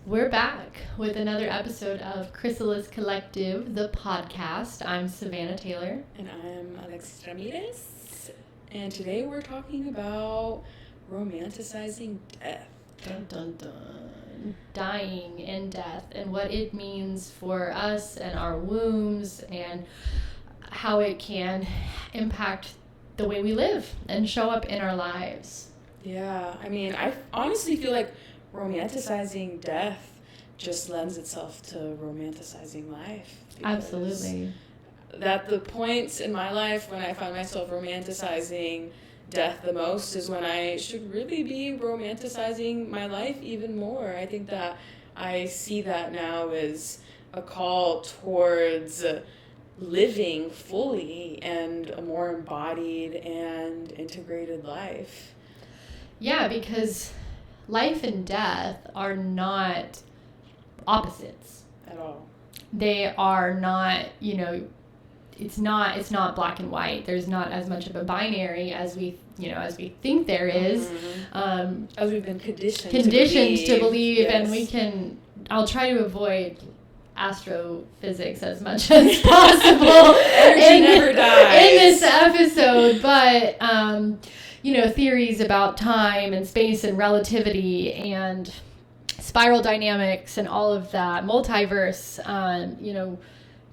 We're back with another episode of Chrysalis Collective, the podcast. I'm Savannah Taylor. And I'm Alexis Ramirez. And today we're talking about romanticizing death. Dun, dun, dun. Dying and death and what it means for us and our wombs and how it can impact the way we live and show up in our lives. Yeah, I mean, I honestly feel like romanticizing death just lends itself to romanticizing life. Absolutely. That the points in my life when I find myself romanticizing death the most is when I should really be romanticizing my life even more. I think that I see that now as a call towards living fully and a more embodied and integrated life. Yeah, because life and death are not opposites At all. They are not, it's not black and white. There's not as much of a binary as we think there is. As we've been conditioned to believe, yes. And I'll try to avoid astrophysics as much as possible never dies in this episode, but theories about time and space and relativity and spiral dynamics and all of that, multiverse,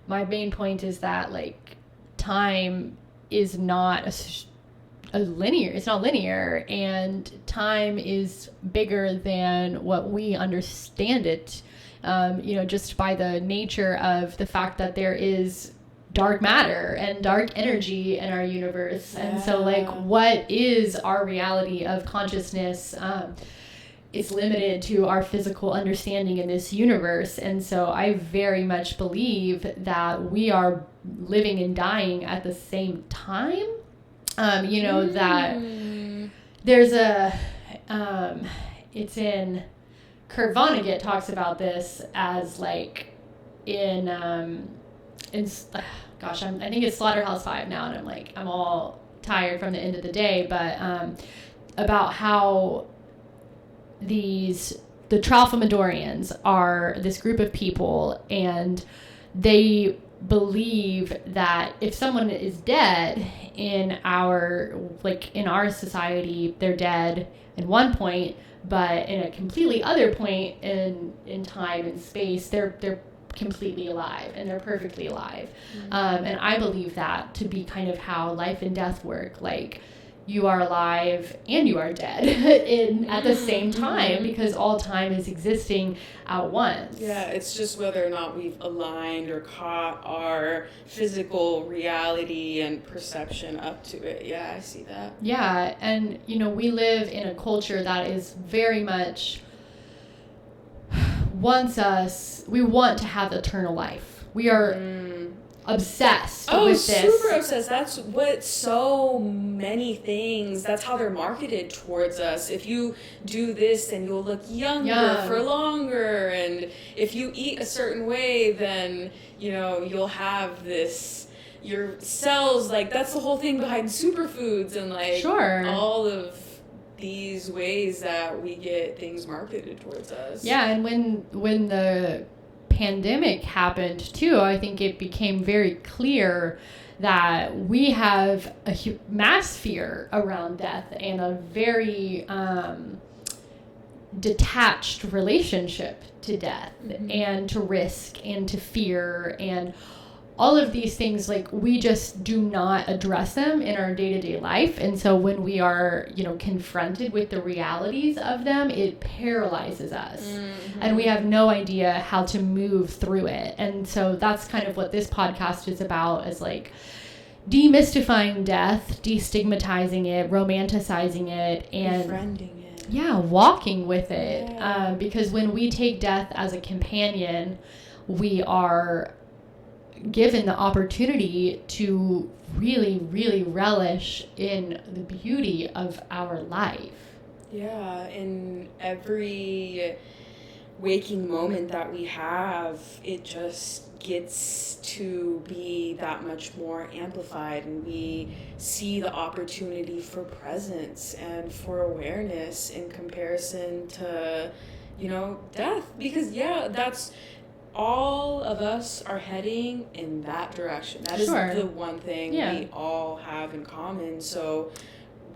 my main point is that time is not it's not linear, and time is bigger than what we understand it, just by the nature of the fact that there is dark matter and dark energy in our universe. Yeah. And so what is our reality of consciousness is limited to our physical understanding in this universe. And so I very much believe that we are living and dying at the same time. That there's it's in Kurt Vonnegut talks about this as I think it's Slaughterhouse-Five now, and I'm all tired from the end of the day, but about how the Tralfamadorians are this group of people, and they believe that if someone is dead in our society, they're dead at one point, but in a completely other point in time and space, they're completely alive, and they're perfectly alive. Mm-hmm. And I believe that to be kind of how life and death work. You are alive and you are dead at the same time, because all time is existing at once. Yeah, it's just whether or not we've aligned or caught our physical reality and perception up to it. Yeah, I see that. Yeah, and we live in a culture that is very much we want to have eternal life. We are obsessed with this. Super obsessed. That's what so many things, that's how they're marketed towards us. If you do this, then you'll look younger for longer. And if you eat a certain way, then, you'll have this, your cells, that's the whole thing behind superfoods and all of these ways that we get things marketed towards us. Yeah, and when the pandemic happened too, I think it became very clear that we have a mass fear around death and a very detached relationship to death, and to risk and to fear and all of these things. We just do not address them in our day-to-day life. And so when we are, confronted with the realities of them, it paralyzes us. Mm-hmm. And we have no idea how to move through it. And so that's kind of what this podcast is about, is demystifying death, destigmatizing it, romanticizing it, and befriending it. Yeah, walking with it. Yeah. Because when we take death as a companion, we are given the opportunity to really, really relish in the beauty of our life. Yeah, in every waking moment that we have, it just gets to be that much more amplified, and we see the opportunity for presence and for awareness in comparison to death. Because, that's all of us are heading in that direction. That is the one thing we all have in common. So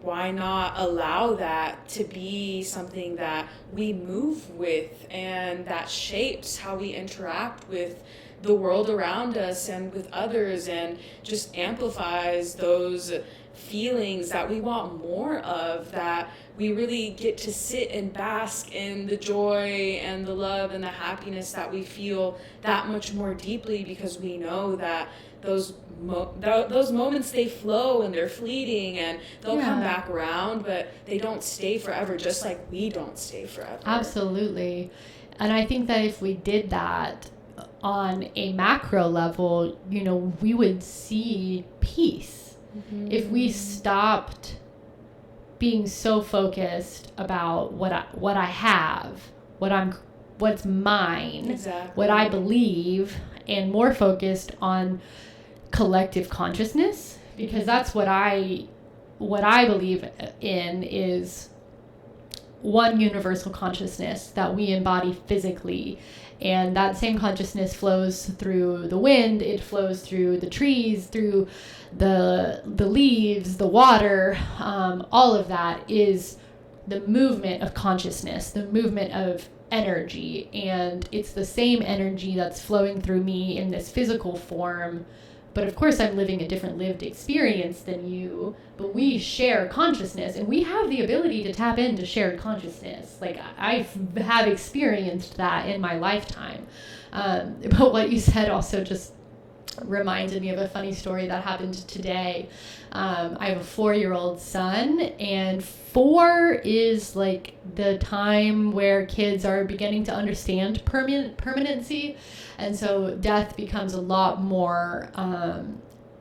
why not allow that to be something that we move with and that shapes how we interact with the world around us and with others, and just amplifies those feelings that we want more of, that we really get to sit and bask in the joy and the love and the happiness that we feel that much more deeply, because we know that those moments, they flow and they're fleeting and they'll come back around, but they don't stay forever, just like we don't stay forever. Absolutely. And I think that if we did that on a macro level, we would see peace. Mm-hmm. If we stopped being so focused about what I have, what's mine, exactly, what I believe, and more focused on collective consciousness, because that's what I believe in, is one universal consciousness that we embody physically. And that same consciousness flows through the wind, it flows through the trees, through the leaves, the water. All of that is the movement of consciousness, the movement of energy. And it's the same energy that's flowing through me in this physical form. But of course, I'm living a different lived experience than you, but we share consciousness, and we have the ability to tap into shared consciousness. Like, I have experienced that in my lifetime. But what you said also just reminded me of a funny story that happened today. I have a 4-year-old son, and 4 is like the time where kids are beginning to understand permanency. And so death becomes a lot more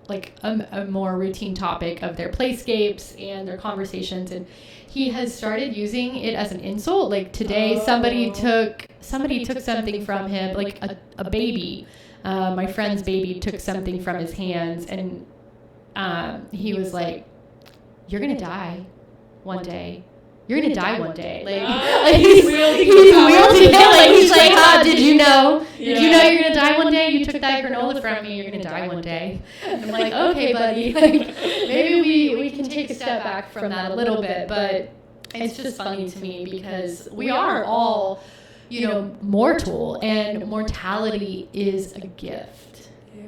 like a more routine topic of their playscapes and their conversations. And he has started using it as an insult. Like today, somebody took something from him, like a baby. My friend's baby took something from his hands, and he was like, "You're gonna die one day. You're gonna die one day." Like he's wielding it. Like he's like, did you know? Did you know you're gonna die one day? You took that granola from me. You're gonna die one day. And I'm like, okay, buddy. Like maybe we can take a step back from that a little bit, but it's just funny to me because we are all, mortal, and mortality is a gift. Yeah,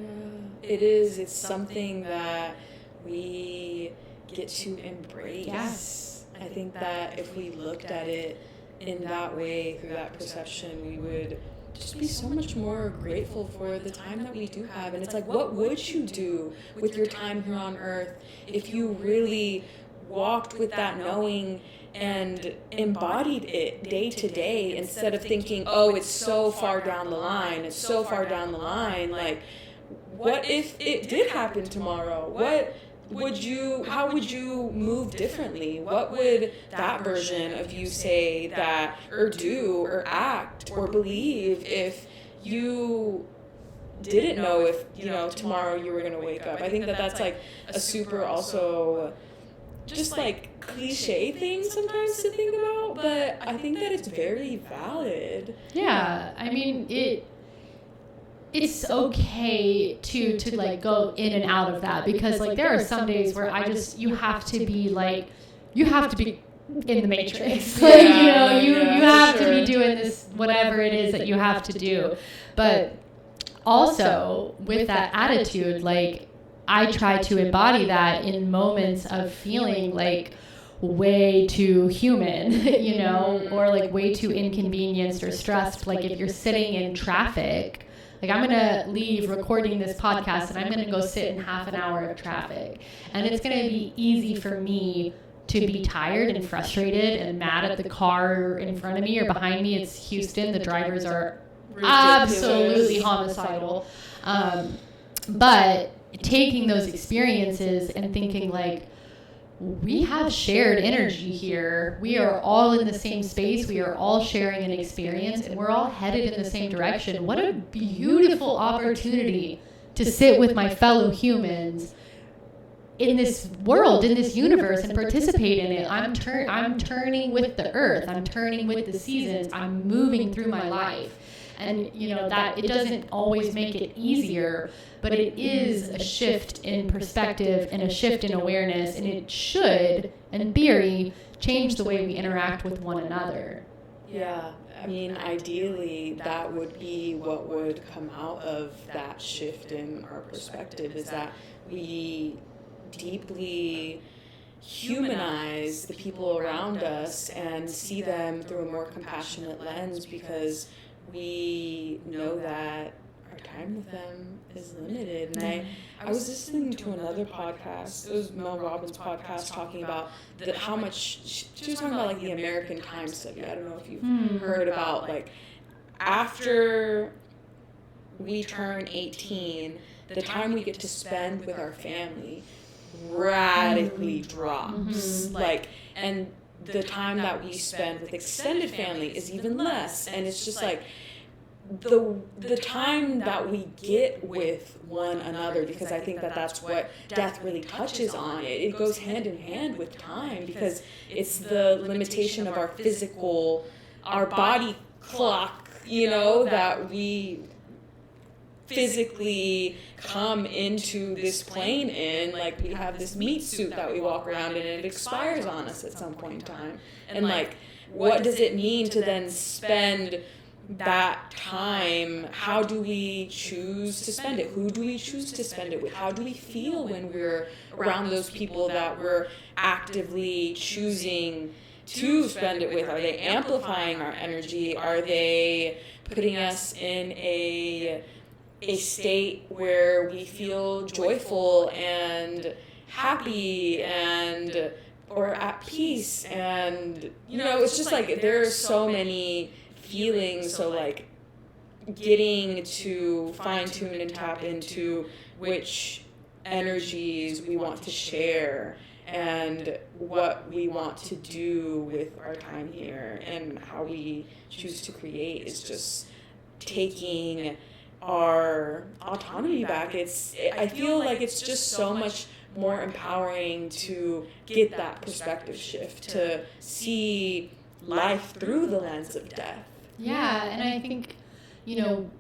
it is. It's something that we get to embrace. Yes. I think that if we looked at it in that way, through that perception, we would just be so much more grateful for the time that we do have. And it's like, what would you do with your time here on earth if you really walked with that knowing and embodied it day to day, instead of thinking, oh, it's so far down the line, like, what if it did happen tomorrow? How would you move differently? What would that version of you say that, or do, or act, or believe if you didn't know if, tomorrow you were going to wake up? I think that that's like a super also just like cliche thing sometimes to think about, but I think that it's very valid. Yeah, I mean, it's okay to like go in and out of that, because like there are some days where you have to be in the matrix. Like, you have to be doing this, whatever it is that you have to do. But also with that attitude, like I try to embody that in moments of feeling like way too human, or like way too inconvenienced or stressed. Like if you're sitting in traffic, like I'm going to leave recording this podcast and I'm going to go sit in half an hour of traffic. And it's going to be easy for me to be tired and frustrated and mad at the car in front of me or behind me. It's Houston. The drivers are absolutely homicidal. But taking those experiences and thinking like, we have shared energy here. We are all in the same space. We are all sharing an experience, and we're all headed in the same direction. What a beautiful opportunity to sit with my fellow humans in this world, in this universe, and participate in it. I'm turning with the earth. I'm turning with the seasons. I'm moving through my life. And, that it doesn't always make it easier, but it is a shift in perspective and a shift in awareness, and it should, in theory, change the way we interact with one another. Yeah, I mean, ideally, that would be what would come out of that shift in our perspective, is that we deeply humanize the people around us and see them through a more compassionate lens, because we know that our time with them is limited. And I was listening to another podcast. It was Mel Robbins' podcast, talking about how much she was talking about, like, the American time study. I don't know if you've heard about, like, after we turn 18, the time we get to spend with our family radically drops. Like, and the time that we spend with extended family is even less. And it's just like the time that we get with one another, because I think that that's what death really touches on. It goes hand in hand with time, because it's the limitation of our physical, our body clock, that we physically come into this plane in. Like, we have this meat suit that we walk around in, and it expires on us at some point in time. And, like, what does it mean to then spend that time? How do we choose to spend it? Who do we choose to spend it with? How do we feel when we're around those people that we're actively choosing to spend it with? Are they amplifying our energy? Are they putting us in a state where we feel joyful and happy and or at peace? And it's just like there are so many feelings. So, like, getting to fine-tune and tap into which energies we want to share and what we want to do with our time here and how we choose to create is just taking our autonomy back. I feel like it's just so much more empowering to get that perspective shift, to see life through the lens of death. Yeah, and I think, womb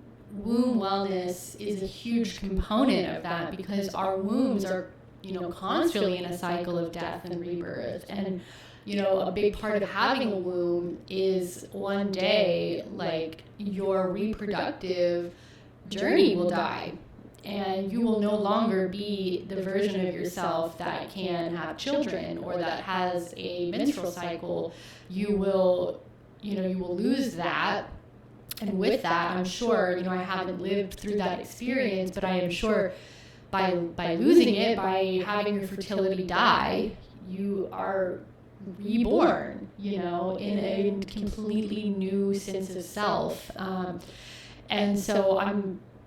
wellness is a huge component of that, because our wombs are, constantly in a cycle of death and rebirth. And, a big part of having a womb is one day, like, your reproductive journey will die, and you will no longer be the version of yourself that can have children or that has a menstrual cycle. You will lose that. And with that, I'm sure, I haven't lived through that experience, but I am sure by losing it, by having your fertility die, you are reborn, in a completely new sense of self. And so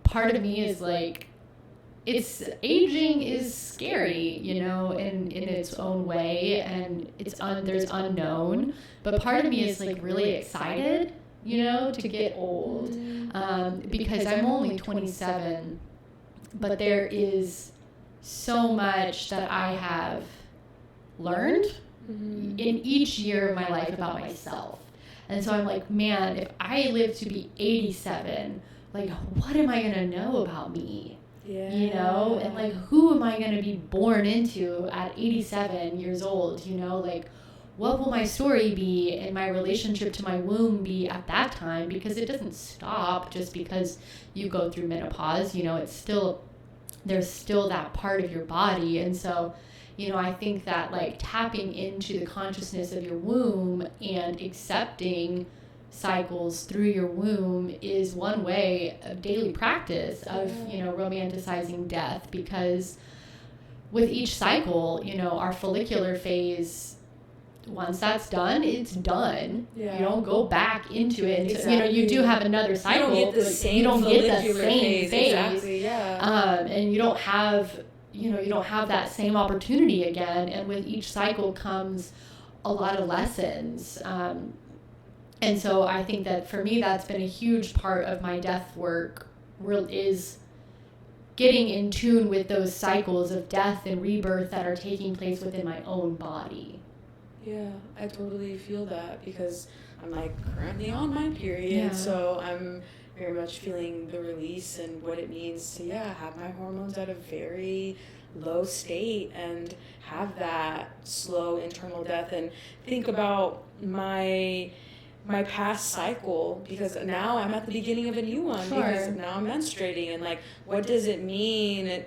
part of me is like, aging is scary, in its own way, and there's unknown, but part of me is like really excited, to get old, because I'm only 27, but there is so much that I have learned in each year of my life about myself. And so I'm like, man, if I live to be 87, like, what am I going to know about me? Yeah. And like, who am I going to be born into at 87 years old? Like, what will my story be and my relationship to my womb be at that time? Because it doesn't stop just because you go through menopause. There's still that part of your body. And so, I think that, like, tapping into the consciousness of your womb and accepting cycles through your womb is one way of daily practice of, romanticizing death, because with each cycle, our follicular phase, once that's done, it's done. Yeah. You don't go back into it. Exactly. You do have another cycle. You don't get the same phase. Exactly, yeah. And you don't have that same opportunity again. And with each cycle comes a lot of lessons. And so I think that for me, that's been a huge part of my death work, is getting in tune with those cycles of death and rebirth that are taking place within my own body. Yeah, I totally feel that because I'm like currently on my period, so I'm very much feeling the release and what it means to have my hormones at a very low state and have that slow internal death, and think about my past cycle, because now I'm at the beginning of a new one. Sure. Because now I'm menstruating, and like, what does it mean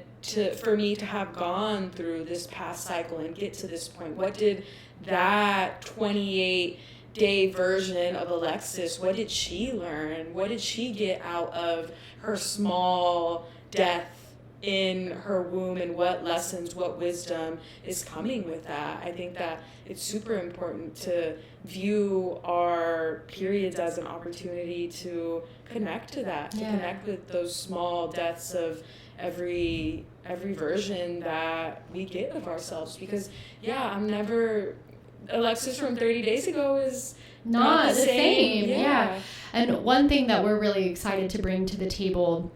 for me to have gone through this past cycle and get to this point? What did that 28-day version of Alexis, what did she learn? What did she get out of her small death in her womb, and what lessons, what wisdom is coming with that? I think that it's super important to view our periods as an opportunity to connect to that, to connect with those small deaths of every version that we get of ourselves. Because I'm never, Alexis from 30 days ago is not the same. Yeah. And one thing that we're really excited to bring to the table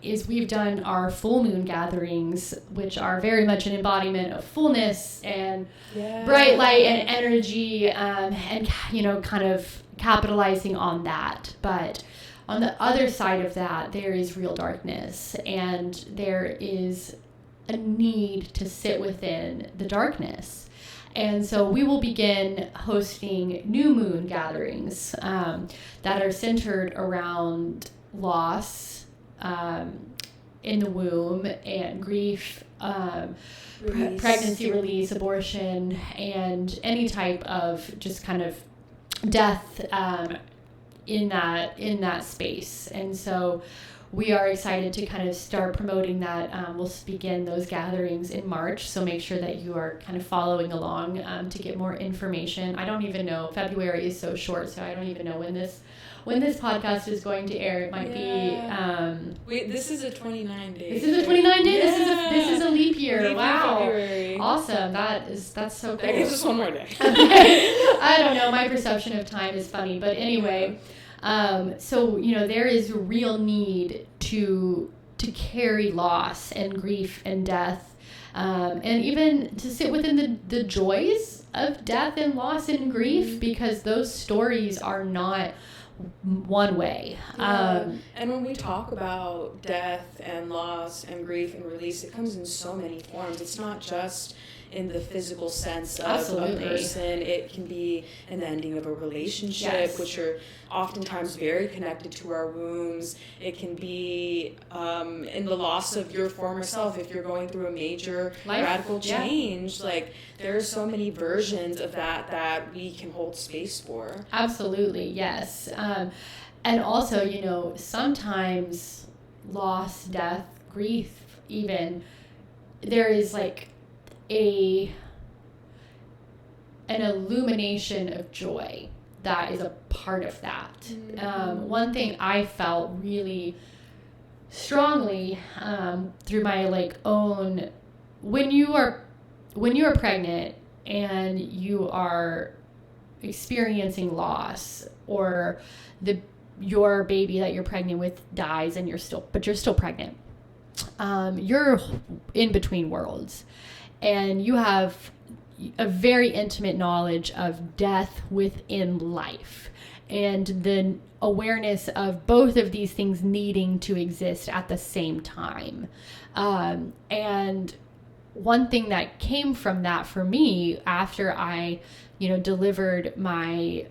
is we've done our full moon gatherings, which are very much an embodiment of fullness and bright light and energy, and kind of capitalizing on that. But on the other side of that, there is real darkness, and there is a need to sit within the darkness. And so we will begin hosting new moon gatherings that are centered around loss in the womb and grief, pregnancy, release, abortion, and any type of just kind of death in that space. And so we are excited to kind of start promoting that. We'll begin those gatherings in March, so make sure that you are kind of following along to get more information. I don't even know. February is so short, so I don't even know when this podcast is going to air. It might be... Wait, this is a 29-day. This is a 29-day? Yeah. This is a leap year. Wow. February. Awesome. That's so cool. That gives us one more day. I don't know. My perception of time is funny. But anyway, so, there is a real need to carry loss and grief and death, and even to sit within the joys of death and loss and grief, because those stories are not one way. And when we talk about death and loss and grief and release, it comes in so many forms. It's not just in the physical sense of Absolutely. A person. It can be an ending of a relationship, which are oftentimes very connected to our wombs. It can be in the loss of your former self if you're going through a major radical change. Like, there are so many versions of that we can hold space for. Absolutely, yes. And also, sometimes loss, death, grief, even, there is like an illumination of joy that is a part of that. Mm-hmm. One thing I felt really strongly through my own, when you are pregnant and you are experiencing loss, or your baby that you're pregnant with dies and you're still pregnant, you're in between worlds, and you have a very intimate knowledge of death within life, and the awareness of both of these things needing to exist at the same time. And one thing that came from that for me after I, delivered my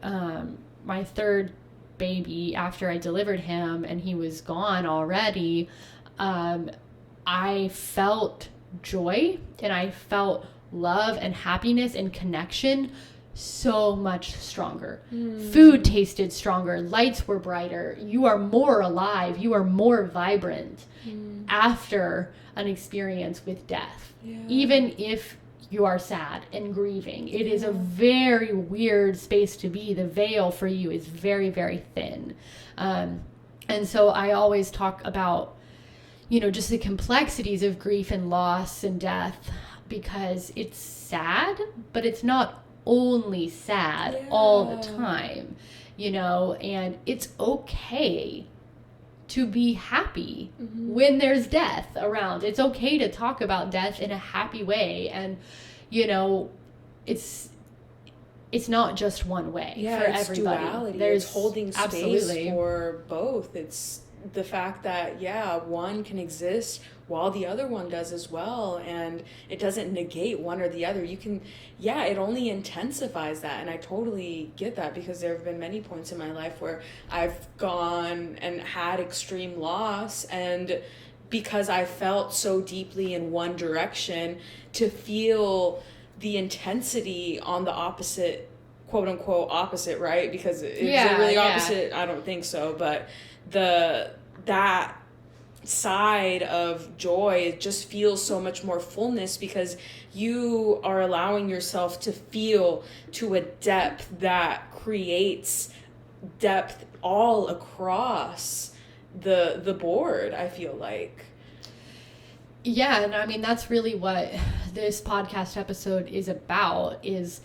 my third baby, after I delivered him and he was gone already, I felt joy, and I felt love and happiness and connection so much stronger. Food tasted stronger. Lights were brighter. You are more alive. You are more vibrant after an experience with death. Even if you are sad and grieving. It is a very weird space to be. The veil for you is very, very thin. And so I always talk about, just the complexities of grief and loss and death, because it's sad, but it's not only sad all the time, and it's okay to be happy when there's death around. It's okay to talk about death in a happy way. And, you know, it's not just one way for everybody. Duality. There's it's holding space absolutely for both. It's the fact that, one can exist while the other one does as well. And it doesn't negate one or the other. You can, it only intensifies that. And I totally get that, because there have been many points in my life where I've gone and had extreme loss, and because I felt so deeply in one direction, to feel the intensity on the opposite, quote unquote opposite, right? Because is it really opposite? I don't think so. But that side of joy, it just feels so much more fullness, because you are allowing yourself to feel to a depth that creates depth all across the board, I feel like. Yeah, and I mean, that's really what this podcast episode is about, is,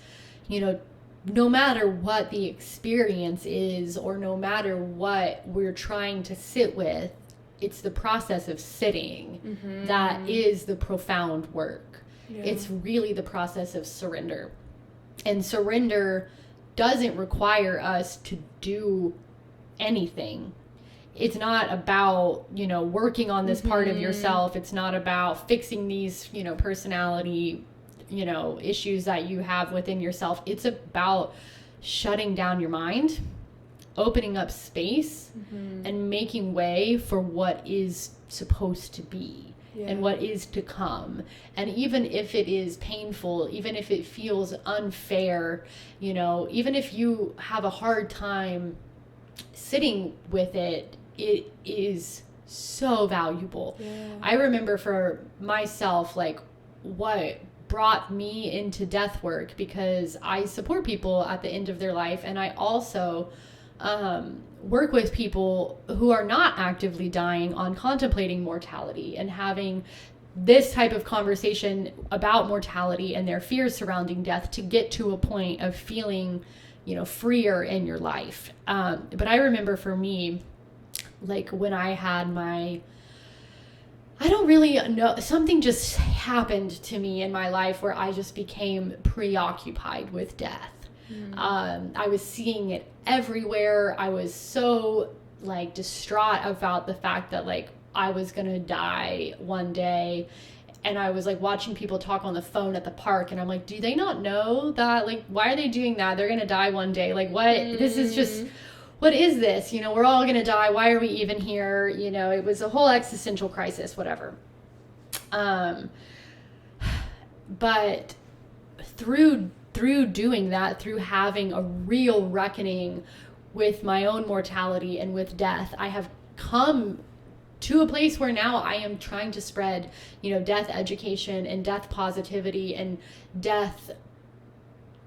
you know, no matter what the experience is, or no matter what we're trying to sit with, it's the process of sitting that is the profound work. Yeah. It's really the process of surrender. And surrender doesn't require us to do anything. It's not about, you know, working on this part of yourself. It's not about fixing these, you know, personality, you know, issues that you have within yourself. It's about shutting down your mind, opening up space, and making way for what is supposed to be and what is to come. And even if it is painful, even if it feels unfair, you know, even if you have a hard time sitting with it, it is so valuable. I remember for myself, like, what brought me into death work, because I support people at the end of their life, and I also work with people who are not actively dying on contemplating mortality and having this type of conversation about mortality and their fears surrounding death, to get to a point of feeling, you know, freer in your life. But I remember for me, like, when I had I don't really know, something just happened to me in my life where I just became preoccupied with death. I was seeing it everywhere. I was so, like, distraught about the fact that, like, I was gonna die one day. And I was, like, watching people talk on the phone at the park, and I'm like, do they not know that? Like, why are they doing that? They're gonna die one day. Like, what? This is just, what is this? You know, we're all gonna die. Why are we even here? You know, it was a whole existential crisis, whatever. But through doing that, through having a real reckoning with my own mortality and with death, I have come to a place where now I am trying to spread, you know, death education and death positivity, and death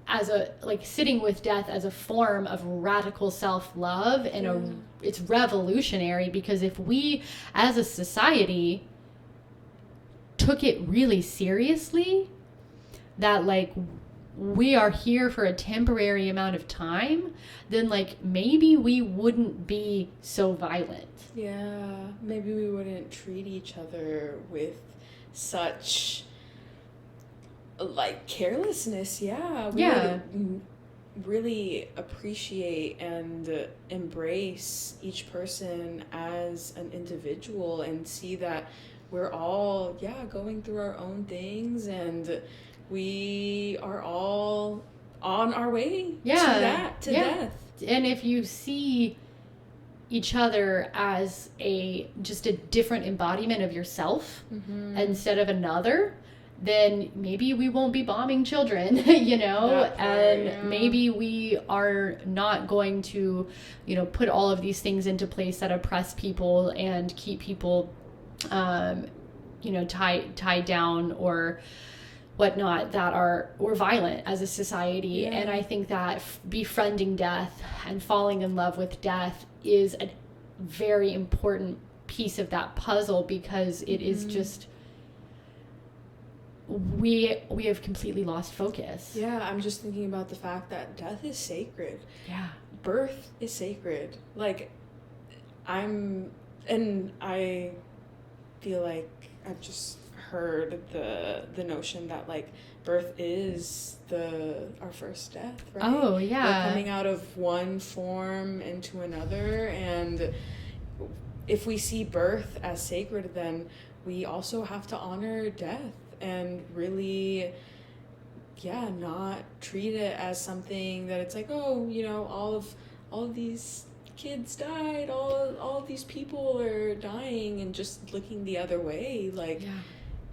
as a, like, sitting with death as a form of radical self-love. And it's revolutionary, because if we as a society took it really seriously, that, like, we are here for a temporary amount of time, then, like, maybe we wouldn't be so violent. Yeah, maybe we wouldn't treat each other with such, like, carelessness. We would really appreciate and embrace each person as an individual, and see that we're all going through our own things, and we are all on our way to death. And if you see each other as just a different embodiment of yourself instead of another, then maybe we won't be bombing children, you know, maybe we are not going to, you know, put all of these things into place that oppress people and keep people, you know, tied down or whatnot, that we're violent as a society. And I think that befriending death and falling in love with death is a very important piece of that puzzle, because it is just, we have completely lost focus. I'm just thinking about the fact that death is sacred. Birth is sacred. Like, And I feel like I've just heard the notion that like birth is our first death, right? Oh, yeah. We're coming out of one form into another, and if we see birth as sacred, then we also have to honor death and really, not treat it as something that it's like, oh, all of these kids died, all of these people are dying, and just looking the other way. Like,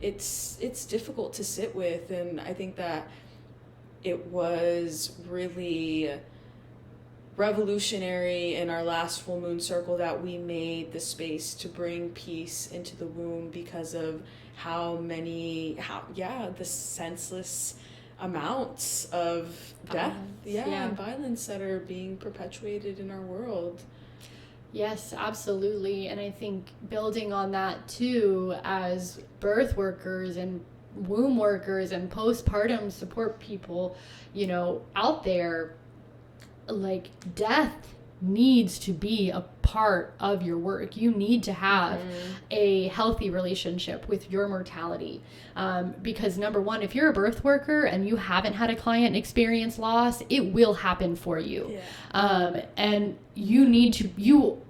it's difficult to sit with, and I think that it was really revolutionary in our last full moon circle that we made the space to bring peace into the womb because of the senseless amounts of death and violence that are being perpetuated in our world. Yes, absolutely. And I think building on that too, as birth workers and womb workers and postpartum support people, out there, like, death needs to be a part of your work. You need to have a healthy relationship with your mortality. Because number one, if you're a birth worker and you haven't had a client experience loss, it will happen for you. And you need to, you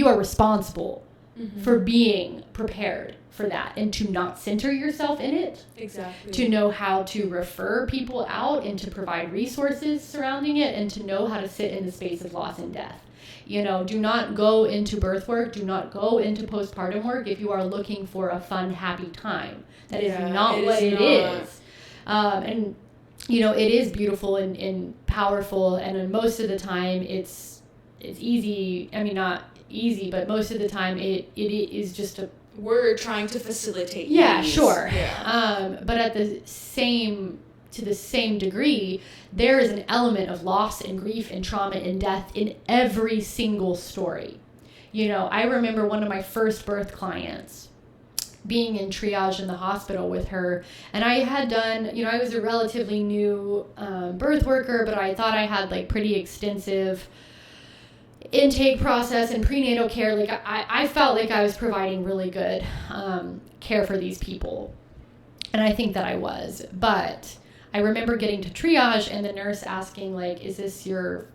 are responsible for being prepared for that, and to not center yourself in it. Exactly. To know how to refer people out and to provide resources surrounding it, and to know how to sit in the space of loss and death. Do not go into birth work, do not go into postpartum work if you are looking for a fun, happy time. That is not what it is. And, it is beautiful and powerful, and most of the time it's easy. I mean, not easy, but most of the time it is just we're trying to facilitate. Sure. But at the same degree, there is an element of loss and grief and trauma and death in every single story. I remember one of my first birth clients being in triage in the hospital with her, and I had done, I was a relatively new birth worker, but I thought I had like pretty extensive intake process and prenatal care. Like I felt like I was providing really good care for these people, and I think that I was. But I remember getting to triage and the nurse asking, like, is this your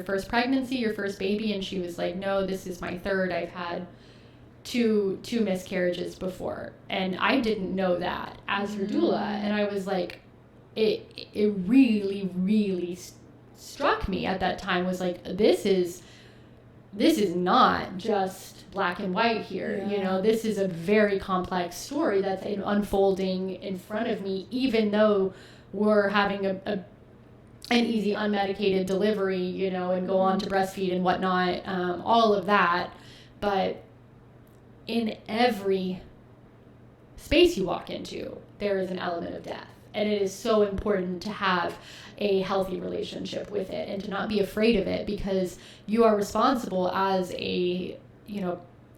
first pregnancy, your first baby? And she was like, no, this is my third. I've had two miscarriages before. And I didn't know that as her doula. And I was like, it really, really struck me at that time, was like, this is not just black and white here. This is a very complex story that's unfolding in front of me, even though we're having an easy unmedicated delivery, and go on to breastfeed and whatnot, all of that. But in every space you walk into, there is an element of death. And it is so important to have a healthy relationship with it and to not be afraid of it, because you are responsible as a,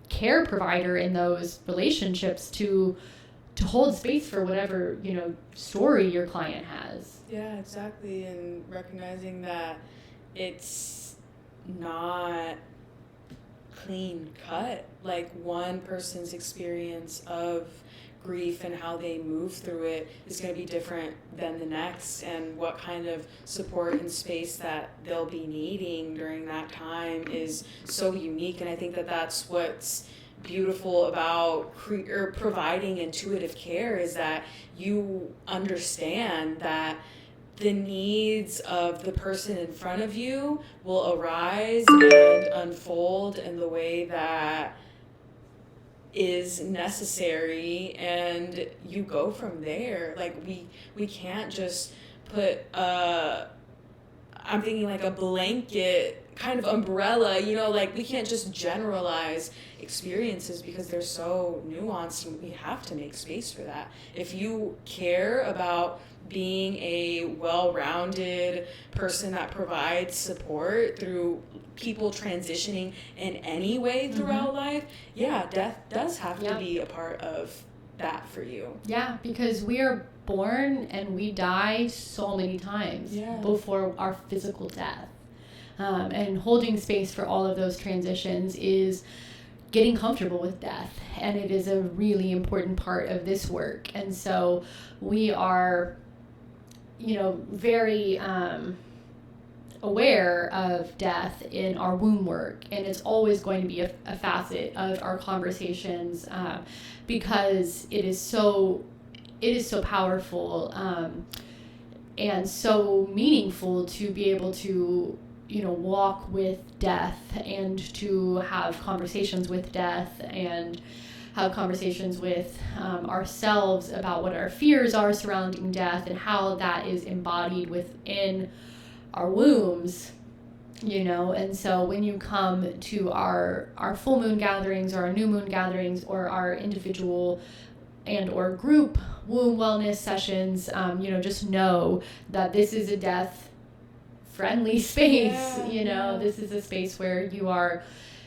care provider in those relationships to hold space for whatever, story your client has. Yeah, exactly. And recognizing that it's not clean cut. Like, one person's experience of grief and how they move through it is going to be different than the next, and what kind of support and space that they'll be needing during that time is so unique. And I think that that's what's beautiful about providing intuitive care, is that you understand that the needs of the person in front of you will arise and unfold in the way that is necessary, and you go from there. Like, we can't just put I'm thinking like a blanket kind of umbrella, like we can't just generalize experiences because they're so nuanced, and we have to make space for that. If you care about being a well-rounded person that provides support through people transitioning in any way throughout life, death does have to be a part of that for you. Yeah, because we are born and we die so many times before our physical death. And holding space for all of those transitions is getting comfortable with death. And it is a really important part of this work. And so we are, very aware of death in our womb work. And it's always going to be a facet of our conversations because it is so powerful and so meaningful to be able to walk with death and to have conversations with death and have conversations with ourselves about what our fears are surrounding death and how that is embodied within our wombs, and so when you come to our full moon gatherings or our new moon gatherings or our individual and or group womb wellness sessions, just know that this is a death friendly space. This is a space where you are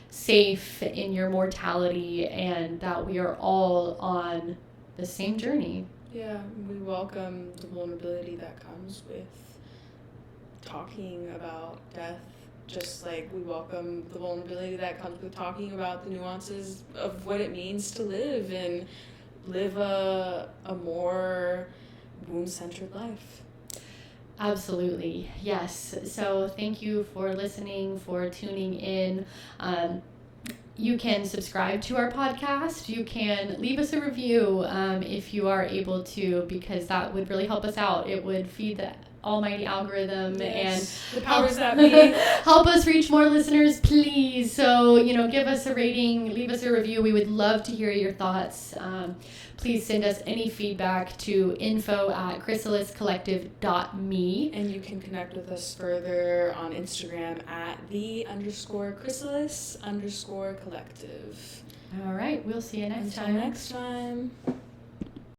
safe in your mortality and that we are all on the same journey. Yeah, we welcome the vulnerability that comes with talking about death, just like we welcome the vulnerability that comes with talking about the nuances of what it means to live and live a more womb-centered life. Absolutely. Yes. So thank you for listening, for tuning in. You can subscribe to our podcast. You can leave us a review if you are able to, because that would really help us out. It would feed the almighty algorithm and the powers that be. Help us reach more listeners, please. So, give us a rating, leave us a review. We would love to hear your thoughts. Please send us any feedback to info@chrysaliscollective.me. And you can connect with us further on Instagram at @the_chrysalis_collective. All right. We'll see you next time. Until next time.